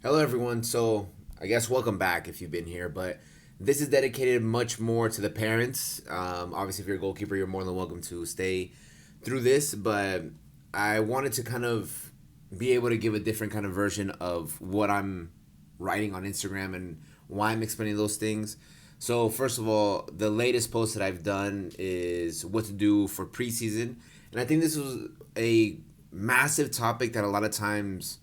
Hello, everyone. So, I guess welcome back if you've been here, but this is dedicated much more to the parents. Obviously, if you're a goalkeeper, you're more than welcome to stay through this, but I wanted to kind of be able to give a different kind of version of what I'm writing on Instagram and why I'm explaining those things. So, first of all, the latest post that I've done is what to do for preseason. And I think this was a massive topic that a lot of times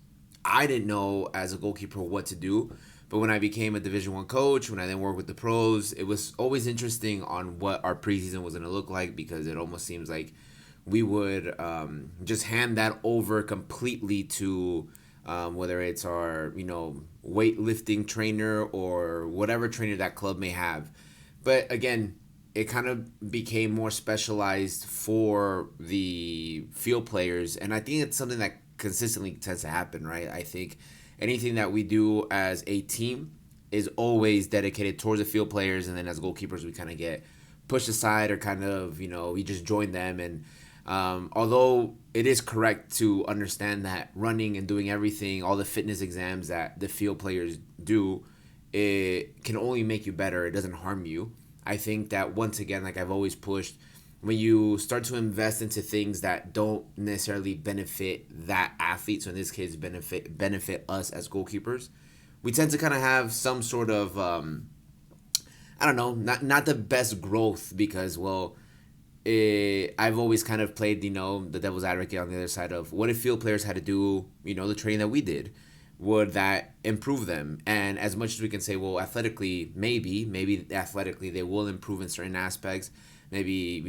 I didn't know as a goalkeeper what to do. But when I became a Division 1 coach, when I then worked with the pros, it was always interesting on what our preseason was going to look like because it almost seems like we would just hand that over completely to whether it's our weightlifting trainer or whatever trainer that club may have. But again, it kind of became more specialized for the field players, and I think it's something that consistently tends to happen, right? I think anything that we do as a team is always dedicated towards the field players, and then as goalkeepers, we kind of get pushed aside or kind of we just join them. And although it is correct to understand that running and doing everything, all the fitness exams that the field players do, it can only make you better. It doesn't harm you. I think that once again, like I've always pushed, when you start to invest into things that don't necessarily benefit that athlete, so in this case benefit us as goalkeepers, we tend to kind of have some sort of I don't know, not the best growth because I've always kind of played, the devil's advocate on the other side of what if field players had to do, the training that we did? Would that improve them? And as much as we can say, well, athletically, maybe athletically they will improve in certain aspects, maybe,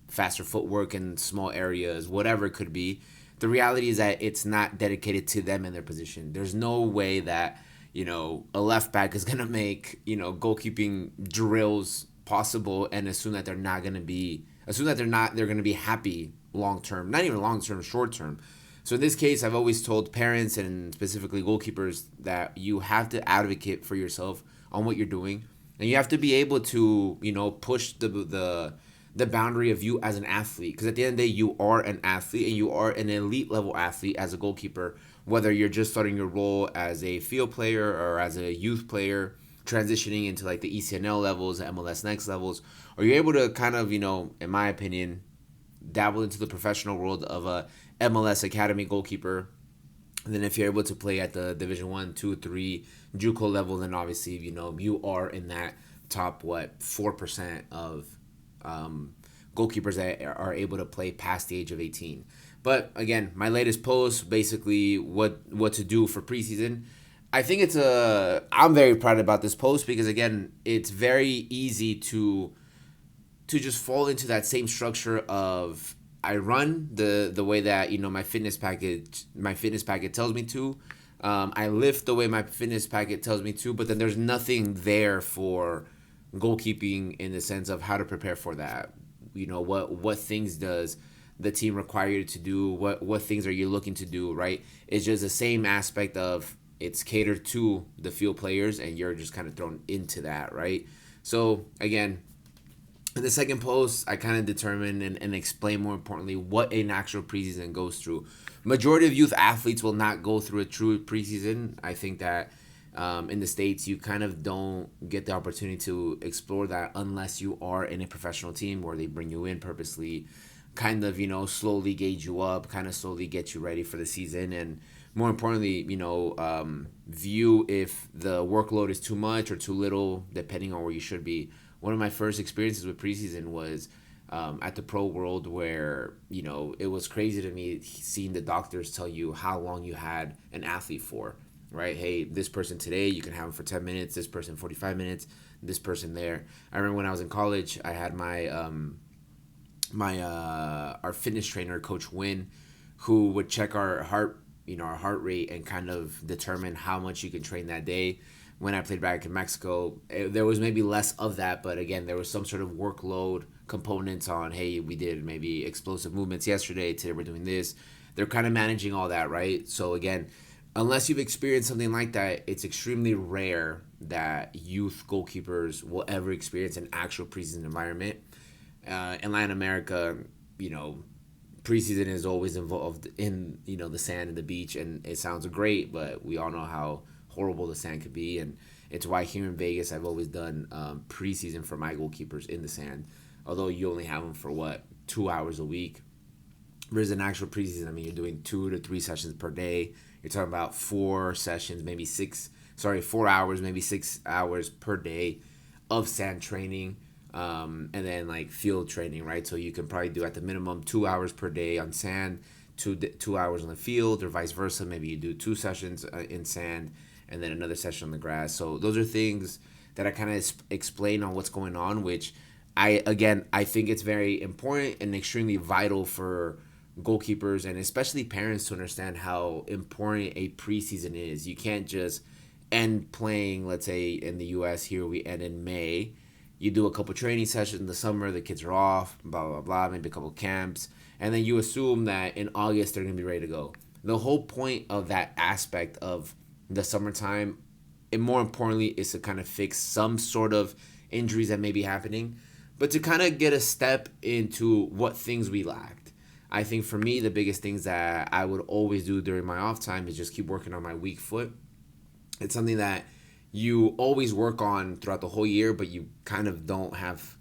faster footwork in small areas, whatever it could be. The reality is that it's not dedicated to them in their position. There's no way that, a left back is going to make, goalkeeping drills possible and assume that they're going to be happy long term, not even long term, short term. So in this case, I've always told parents and specifically goalkeepers that you have to advocate for yourself on what you're doing, and you have to be able to push the boundary of you as an athlete. Because at the end of the day, you are an athlete and you are an elite level athlete as a goalkeeper. Whether you're just starting your role as a field player or as a youth player, transitioning into like the ECNL levels, the MLS Next levels, or you're able to kind of in my opinion, dabble into the professional world of a MLS Academy goalkeeper. And then if you're able to play at the Division 1, 2, 3 JUCO level, then obviously you are in that top 4% of goalkeepers that are able to play past the age of 18. But again, my latest post basically what to do for preseason. I think I'm very proud about this post because again, it's very easy to just fall into that same structure of I run the way that my fitness packet tells me to. I lift the way my fitness packet tells me to, but then there's nothing there for goalkeeping in the sense of how to prepare for that. What things does the team require you to do? What things are you looking to do? Right? It's just the same aspect of it's catered to the field players, and you're just kind of thrown into that, right? So again, in the second post, I kind of determine and explain more importantly what an actual preseason goes through. Majority of youth athletes will not go through a true preseason. I think that in the States, you kind of don't get the opportunity to explore that unless you are in a professional team where they bring you in purposely, kind of, slowly gauge you up, kind of slowly get you ready for the season. And more importantly, view if the workload is too much or too little, depending on where you should be. One of my first experiences with preseason was at the pro world where, it was crazy to me seeing the doctors tell you how long you had an athlete for, right? Hey, this person today, you can have them for 10 minutes, this person 45 minutes, this person there. I remember when I was in college, I had our fitness trainer, Coach Wynn, who would check our heart rate and kind of determine how much you can train that day. When I played back in Mexico, there was maybe less of that, but again, there was some sort of workload components on, hey, we did maybe explosive movements yesterday, today we're doing this. They're kind of managing all that, right? So again, unless you've experienced something like that, it's extremely rare that youth goalkeepers will ever experience an actual preseason environment. In Latin America, you know, preseason is always involved in the sand and the beach, and it sounds great, but we all know how horrible the sand could be. And it's why here in Vegas, I've always done preseason for my goalkeepers in the sand, although you only have them for 2 hours a week. There's an actual preseason. I mean, you're doing 2 to 3 sessions per day. You're talking about 4 sessions, maybe 4 hours, maybe 6 hours per day of sand training, and then like field training, right? So you can probably do at the minimum 2 hours per day on sand, 2 hours on the field, or vice versa. Maybe you do 2 sessions in sand and then another session on the grass. So those are things that I kind of explain on what's going on, which I think it's very important and extremely vital for goalkeepers and especially parents to understand how important a preseason is. You can't just end playing, let's say in the US here, we end in May. You do a couple training sessions in the summer, the kids are off, blah, blah, blah, maybe a couple camps, and then you assume that in August they're going to be ready to go. The whole point of that aspect of the summertime, and more importantly, is to kind of fix some sort of injuries that may be happening, but to kind of get a step into what things we lacked. I think for me, the biggest things that I would always do during my off time is just keep working on my weak foot. It's something that you always work on throughout the whole year, but you kind of don't have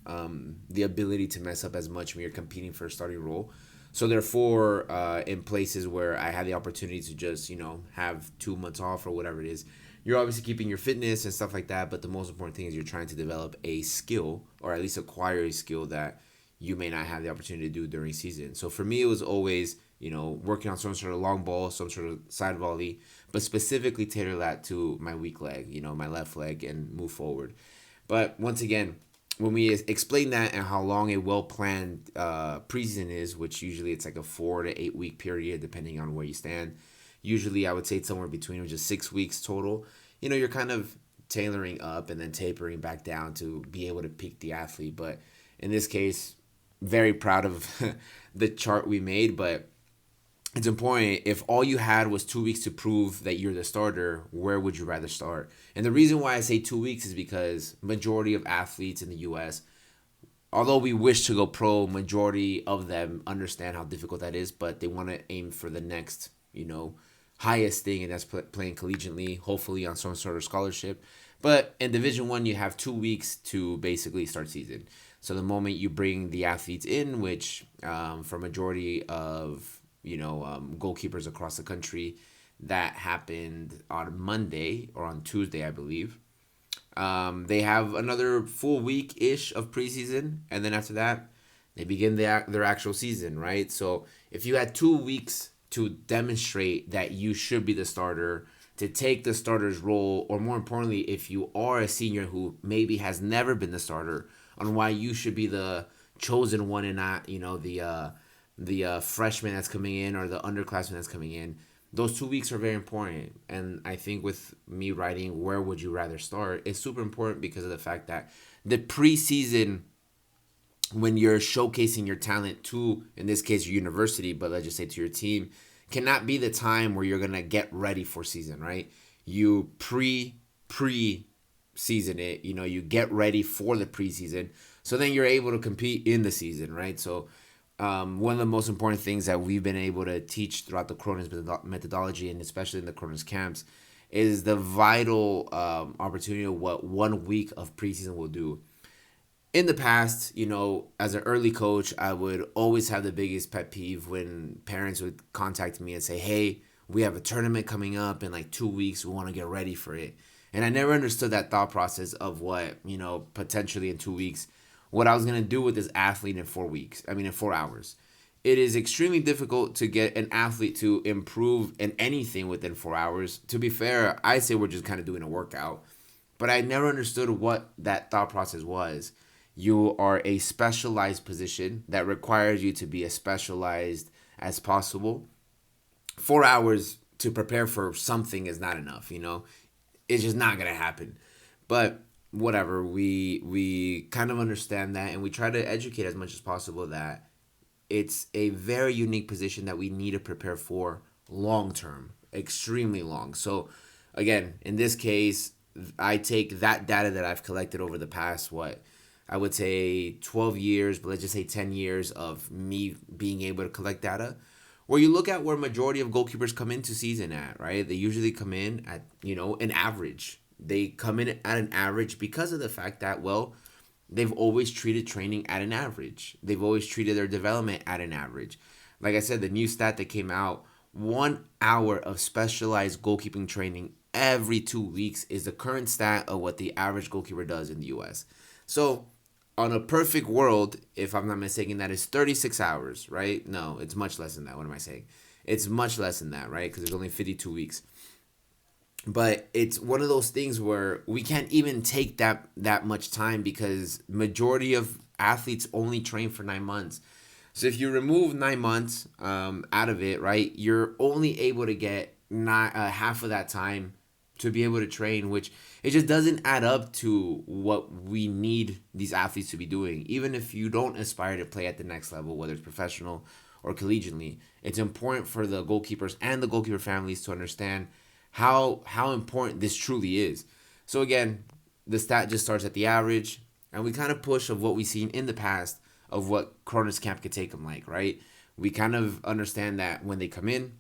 the ability to mess up as much when you're competing for a starting role. So therefore, in places where I had the opportunity to just, have 2 months off or whatever it is, you're obviously keeping your fitness and stuff like that. But the most important thing is you're trying to develop a skill, or at least acquire a skill that you may not have the opportunity to do during season. So for me, it was always, working on some sort of long ball, some sort of side volley, but specifically tailor that to my weak leg, my left leg, and move forward. But once again, when we explain that and how long a well-planned preseason is, which usually it's like a 4 to 8 week period, depending on where you stand. Usually I would say it's somewhere between just 6 weeks total. You're kind of tailoring up and then tapering back down to be able to peak the athlete. But in this case, very proud of the chart we made, but it's important. If all you had was 2 weeks to prove that you're the starter, where would you rather start? And the reason why I say 2 weeks is because majority of athletes in the U.S., although we wish to go pro, majority of them understand how difficult that is, but they want to aim for the next, highest thing, and that's playing collegiately, hopefully on some sort of scholarship. But in Division 1, you have 2 weeks to basically start season. So the moment you bring the athletes in, which for majority of goalkeepers across the country, that happened on Monday or on Tuesday, I believe. They have another full week-ish of preseason, and then after that, they begin their actual season, right? So if you had 2 weeks to demonstrate that you should be the starter, to take the starter's role, or more importantly, if you are a senior who maybe has never been the starter, on why you should be the chosen one and not, the freshman that's coming in or the underclassman that's coming in. Those 2 weeks are very important. And I think with me writing where would you rather start, it's super important because of the fact that the preseason, when you're showcasing your talent to, in this case, your university, but let's just say to your team, cannot be the time where you're going to get ready for season, right? You pre-season it, you get ready for the preseason. So then you're able to compete in the season, right? So one of the most important things that we've been able to teach throughout the KRONIS methodology, and especially in the KRONIS camps, is the vital opportunity of what 1 week of preseason will do. In the past, as an early coach, I would always have the biggest pet peeve when parents would contact me and say, hey, we have a tournament coming up in like 2 weeks. We want to get ready for it. And I never understood that thought process of what, potentially in 2 weeks, what I was going to do with this athlete in 4 hours. It is extremely difficult to get an athlete to improve in anything within 4 hours. To be fair, I say we're just kind of doing a workout. But I never understood what that thought process was. You are a specialized position that requires you to be as specialized as possible. 4 hours to prepare for something is not enough, It's just not going to happen. But whatever, we kind of understand that, and we try to educate as much as possible that it's a very unique position that we need to prepare for long term, extremely long. So again, in this case, I take that data that I've collected over the past, I would say 12 years, but let's just say 10 years of me being able to collect data, where you look at where majority of goalkeepers come into season at, right? They usually come in at, an average. They come in at an average because of the fact that, well, they've always treated training at an average. They've always treated their development at an average. Like I said, the new stat that came out, 1 hour of specialized goalkeeping training every 2 weeks is the current stat of what the average goalkeeper does in the US. So on a perfect world, if I'm not mistaken, that is 36 hours, right? No, it's much less than that. What am I saying? It's much less than that, right? Because there's only 52 weeks. But it's one of those things where we can't even take that much time because majority of athletes only train for 9 months. So if you remove 9 months out of it, right, you're only able to get half of that time to be able to train, which it just doesn't add up to what we need these athletes to be doing. Even if you don't aspire to play at the next level, whether it's professional or collegiately, it's important for the goalkeepers and the goalkeeper families to understand how important this truly is. So again, the stat just starts at the average, and we kind of push of what we've seen in the past of what KRONIS camp could take them like, right? We kind of understand that when they come in,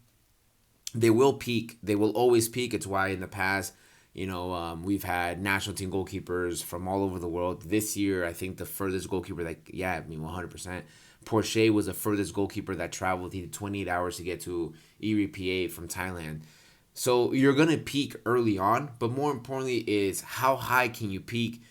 they will peak. They will always peak. It's why in the past, we've had national team goalkeepers from all over the world. This year, I think the furthest goalkeeper, 100%. Porsche was the furthest goalkeeper that traveled. He did 28 hours to get to ERPA from Thailand. So you're going to peak early on, but more importantly is how high can you peak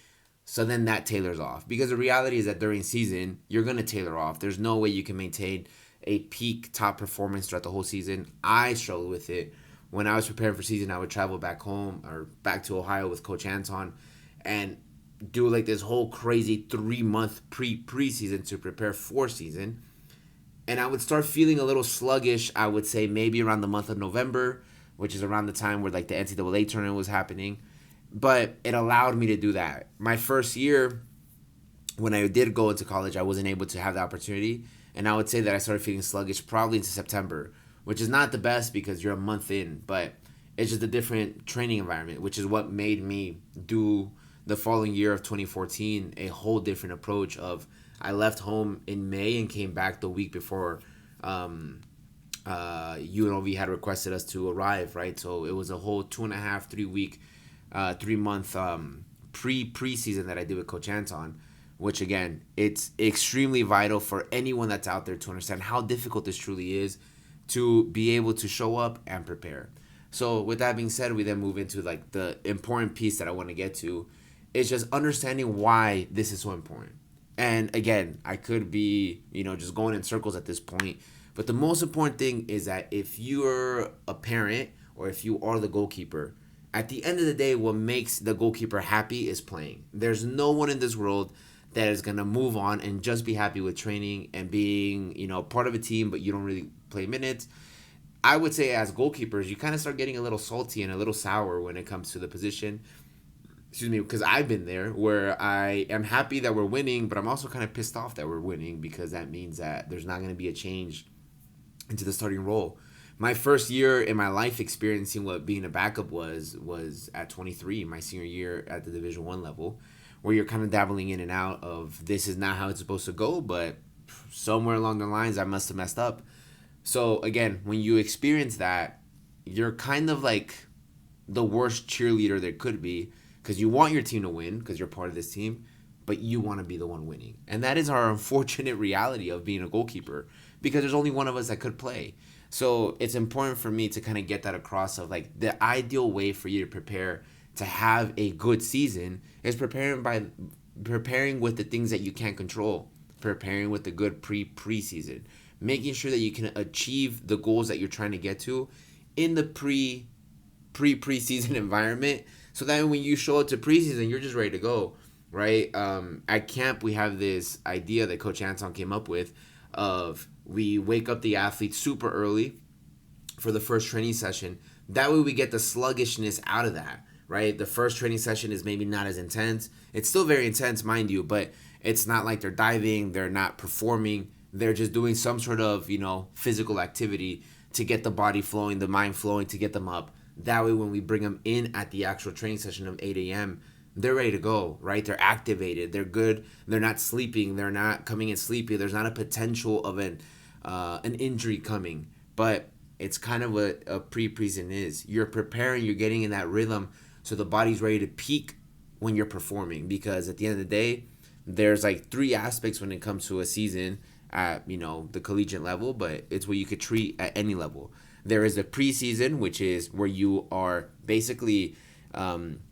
so then that tailors off. Because the reality is that during season, you're going to tailor off. There's no way you can maintain a peak top performance throughout the whole season. I struggled with it. When I was preparing for season, I would travel back home or back to Ohio with Coach Anton and do like this whole crazy 3-month preseason to prepare for season. And I would start feeling a little sluggish, I would say maybe around the month of November, which is around the time where like the NCAA tournament was happening. But it allowed me to do that. My first year, when I did go into college, I wasn't able to have the opportunity. And I would say that I started feeling sluggish probably into September, which is not the best because you're a month in, but it's just a different training environment, which is what made me do the following year of 2014 a whole different approach of I left home in May and came back the week before UNLV had requested us to arrive, right? So it was a whole 2.5, 3-week, 3-month preseason that I did with Coach Anton, which again, it's extremely vital for anyone that's out there to understand how difficult this truly is to be able to show up and prepare. So with that being said, we then move into like the important piece that I want to get to is just understanding why this is so important. And again, I could be, just going in circles at this point, but the most important thing is that if you're a parent or if you are the goalkeeper, at the end of the day, what makes the goalkeeper happy is playing. There's no one in this world that is going to move on and just be happy with training and being, part of a team, but you don't really play minutes. I would say as goalkeepers, you kind of start getting a little salty and a little sour when it comes to the position. Excuse me, because I've been there where I am happy that we're winning, but I'm also kind of pissed off that we're winning because that means that there's not going to be a change into the starting role. My first year in my life experiencing what being a backup was at 23, my senior year at the Division 1 level, where you're kind of dabbling in and out of this is not how it's supposed to go, but somewhere along the lines I must have messed up. So again, when you experience that, you're kind of like the worst cheerleader there could be because you want your team to win because you're part of this team, but you want to be the one winning. And that is our unfortunate reality of being a goalkeeper because there's only one of us that could play. So it's important for me to kind of get that across of like the ideal way for you to prepare to have a good season is preparing with the things that you can't control, preparing with the good preseason, making sure that you can achieve the goals that you're trying to get to in the preseason environment, so that when you show up to preseason, you're just ready to go, right? At camp, we have this idea that Coach Anton came up with of we wake up the athletes super early for the first training session. That way we get the sluggishness out of that, right? The first training session is maybe not as intense. It's still very intense, mind you, but it's not like they're diving, they're not performing. They're just doing some sort of, physical activity to get the body flowing, the mind flowing, to get them up. That way when we bring them in at the actual training session of 8 a.m., they're ready to go, right? They're activated. They're good. They're not sleeping. They're not coming in sleepy. There's not a potential of an injury coming. but it's kind of what a pre-season is. You're preparing, you're getting in that rhythm so the body's ready to peak when you're performing, because at the end of the day, there's like three aspects when it comes to a season at the collegiate level, but it's what you could treat at any level. There is the preseason, which is where you are basically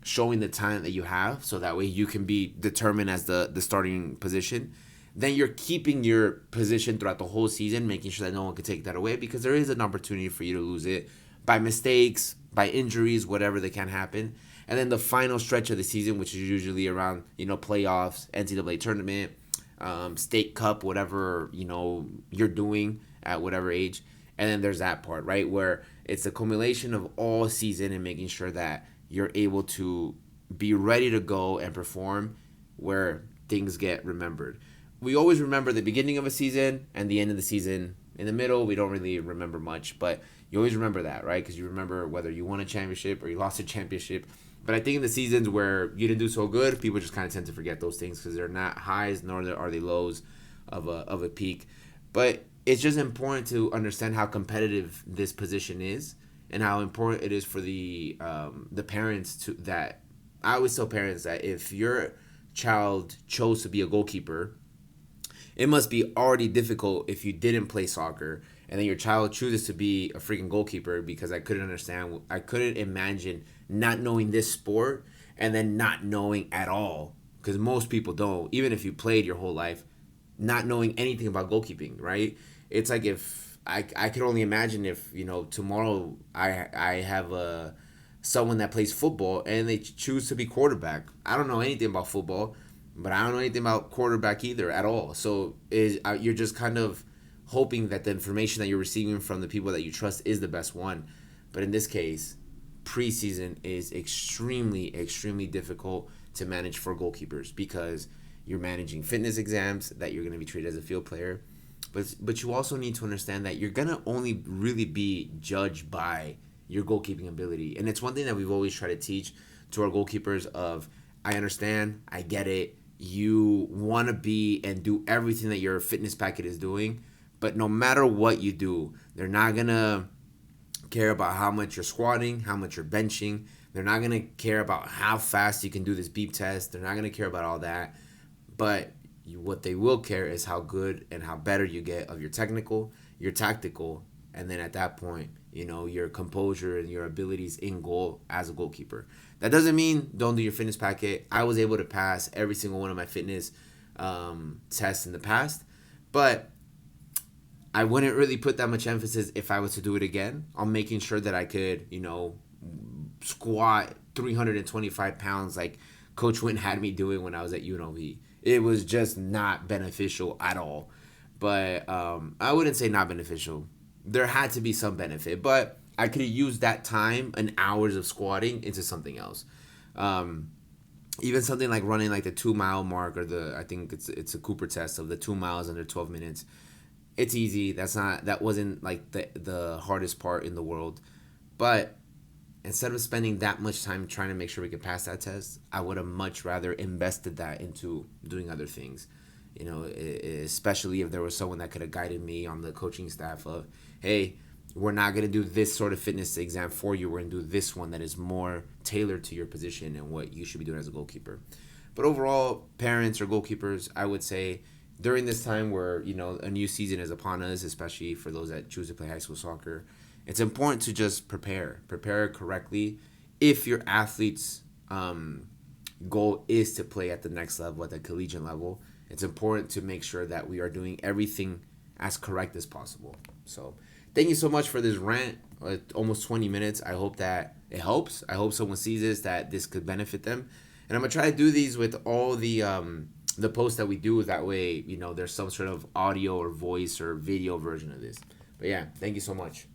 showing the talent that you have, so that way you can be determined as the starting position. Then you're keeping your position throughout the whole season, making sure that no one can take that away, because there is an opportunity for you to lose it by mistakes, by injuries, whatever that can happen. And then the final stretch of the season, which is usually around playoffs, NCAA tournament, state cup, whatever you're doing at whatever age. And then there's that part, right, where it's a accumulation of all season and making sure that you're able to be ready to go and perform where things get remembered. We always remember the beginning of a season and the end of the season. In the middle, we don't really remember much, but you always remember that, right? Because you remember whether you won a championship or you lost a championship. But I think in the seasons where you didn't do so good, people just kind of tend to forget those things because they're not highs nor are they lows of a peak. But it's just important to understand how competitive this position is and how important it is for the parents to that. I always tell parents that if your child chose to be a goalkeeper, it must be already difficult if you didn't play soccer and then your child chooses to be a freaking goalkeeper, because I couldn't imagine not knowing this sport and then not knowing at all, because most people don't, even if you played your whole life, not knowing anything about goalkeeping, right? It's like if I could only imagine if tomorrow I have someone that plays football and they choose to be quarterback. I don't know anything about football, but I don't know anything about quarterback either at all. So you're just kind of hoping that the information that you're receiving from the people that you trust is the best one. But in this case, preseason is extremely, extremely difficult to manage for goalkeepers, because you're managing fitness exams that you're going to be treated as a field player. But you also need to understand that you're going to only really be judged by your goalkeeping ability. And it's one thing that we've always tried to teach to our goalkeepers of, I understand, I get it, you want to be and do everything that your fitness packet is doing, but no matter what you do, they're not going to care about how much you're squatting, how much you're benching. They're not going to care about how fast you can do this beep test. They're not going to care about all that. But what they will care is how good and how better you get of your technical, your tactical, and then at that point, your composure and your abilities in goal as a goalkeeper. That doesn't mean don't do your fitness packet. I was able to pass every single one of my fitness tests in the past, but I wouldn't really put that much emphasis if I was to do it again on making sure that I could, squat 325 pounds like Coach Wynn had me doing when I was at UNLV. It was just not beneficial at all. But I wouldn't say not beneficial. There had to be some benefit, but I could have used that time and hours of squatting into something else. Even something like running like the 2 mile mark, or I think it's a Cooper test of the 2 miles under 12 minutes. It's easy. That wasn't like the hardest part in the world. But instead of spending that much time trying to make sure we could pass that test, I would have much rather invested that into doing other things. Especially if there was someone that could have guided me on the coaching staff of, hey, we're not going to do this sort of fitness exam for you. We're going to do this one that is more tailored to your position and what you should be doing as a goalkeeper. But overall, parents or goalkeepers, I would say during this time where, a new season is upon us, especially for those that choose to play high school soccer, it's important to just prepare correctly. If your athlete's goal is to play at the next level, at the collegiate level, it's important to make sure that we are doing everything as correct as possible. So thank you so much for this rant, almost 20 minutes. I hope that it helps. I hope someone sees this, that this could benefit them. And I'm going to try to do these with all the posts that we do. That way, there's some sort of audio or voice or video version of this. But yeah, thank you so much.